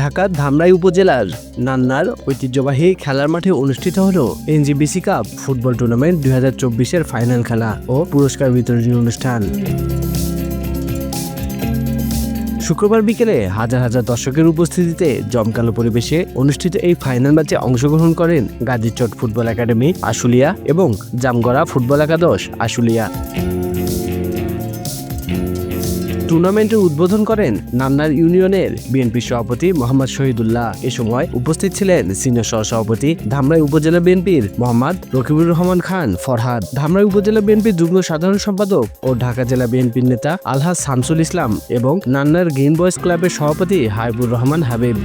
ঢাকার ধামরাই উপজেলার নান্নার ঐতিহ্যবাহী খেলার মাঠে অনুষ্ঠিত হলো এনজিবিসি কাপ ফুটবল টুর্নামেন্ট 2024-এর ফাইনাল খেলা ও পুরস্কার বিতরণী অনুষ্ঠান। শুক্রবার বিকেলে হাজার হাজার দর্শকের উপস্থিতিতে জমকালো পরিবেশে অনুষ্ঠিত এই ফাইনাল ম্যাচে অংশগ্রহণ করেন গাজীচট ফুটবল একাডেমি আশুলিয়া এবং জামগড়া ফুটবল একাদশ আশুলিয়া। টুর্নামেন্টের উদ্বোধন করেন নান্নার ইউনিয়নের বিএনপি সভাপতি মোহাম্মদ শহীদুল্লাহ। এ সময় উপস্থিত ছিলেন সিনিয়র সহসভাপতি ধামরাই উপজেলা বিএনপির মোহাম্মদ রকিবুর রহমান খান ফরহাদ, ধামরাই উপজেলা বিএনপির যুগ্ম সাধারণ সম্পাদক ও ঢাকা জেলা বিএনপির নেতা আলহাজ শামসুল ইসলাম এবং নান্নার গ্রিন বয়েজ ক্লাবের সভাপতি হাবিবুর রহমান হাবিব।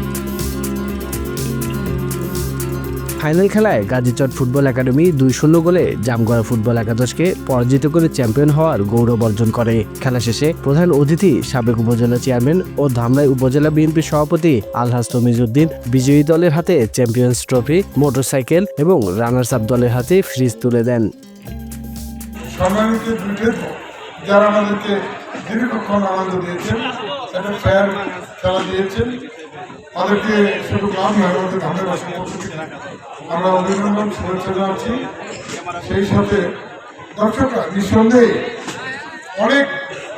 ফাইনাল খেলায় গাজীচট ফুটবল একাডেমি 2-0 গোলে জামগড়া ফুটবল একাদশকে পরাজিত করে চ্যাম্পিয়ন হওয়ার গৌরব অর্জন করে। খেলা শেষে প্রধান অতিথি সাবেক উপজেলা চেয়ারম্যান ও ধামরাই উপজেলা বিএনপির সভাপতি আলহাজ তমিজউদ্দিন বিজয়ী দলের হাতে চ্যাম্পিয়ন্স ট্রফি, মোটরসাইকেল এবং রানার্স আপ দলের হাতে ফ্রিজ তুলে দেন। সম্মানিত যারা আমাদেরকে দীর্ঘক্ষণ আনন্দ দিয়েছেন, একটা ফেয়ার খেলা দিয়েছেন, তাদেরকে শুধু গ্রাম নয় আমাদের ধামরাইবাসী আমরা অভিনন্দন শুভেচ্ছা জানাচ্ছি। সেই সাথে দর্শকরা নিঃসন্দেহে অনেক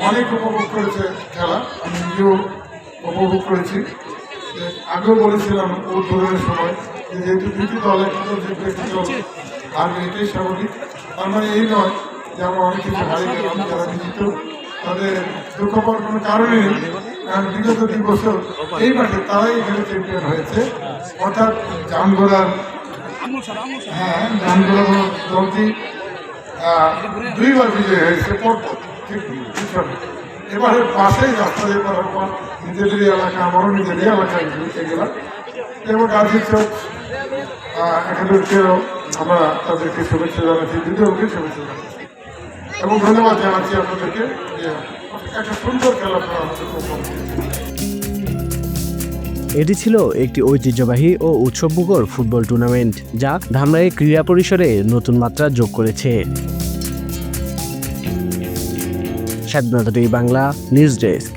অনেক উপভোগ করেছে খেলা, আমি নিজেও উপভোগ করেছি। আগেও বলেছিলাম উদ্বোধনের সময় যে যেহেতু দুটি দল একটি দল আর এটাই স্বাভাবিক। তার মানে এই নয় যে আমরা অনেক কিছু হারিয়ে গেলাম। যারা বিজিত তাদের দুঃখ পাওয়ার কোনো কারণে নেই, কারণ বিগত 2 বছর এই মাঠে তারাই এখানে চ্যাম্পিয়ন হয়েছে। অর্থাৎ জামগড়ার জামগড়া দলটি 2বার বিজয়ী হয়েছে পরপর, ঠিক পিছনে। এবারে পাশেই রাস্তা দিয়ে করার পর নিজেদেরই এলাকা, আমারও নিজেরই এলাকায় গেলাম এবং গাজীচট একাডেমিকেও আমরা তাদেরকে শুভেচ্ছা জানাচ্ছি, দ্বিতীয়কে শুভেচ্ছা জানাচ্ছি এবং ধন্যবাদ জানাচ্ছি আপনাদেরকে যে একটা সুন্দর খেলা আমাদের। এটি ছিল একটি ঐতিহ্যবাহী ও উৎসবমুখর ফুটবল টুর্নামেন্ট যা ধামরাই ক্রীড়া পরিসরে নতুন মাত্রা যোগ করেছে। স্বাধীনতা বাংলা নিউজ ডেস্ক।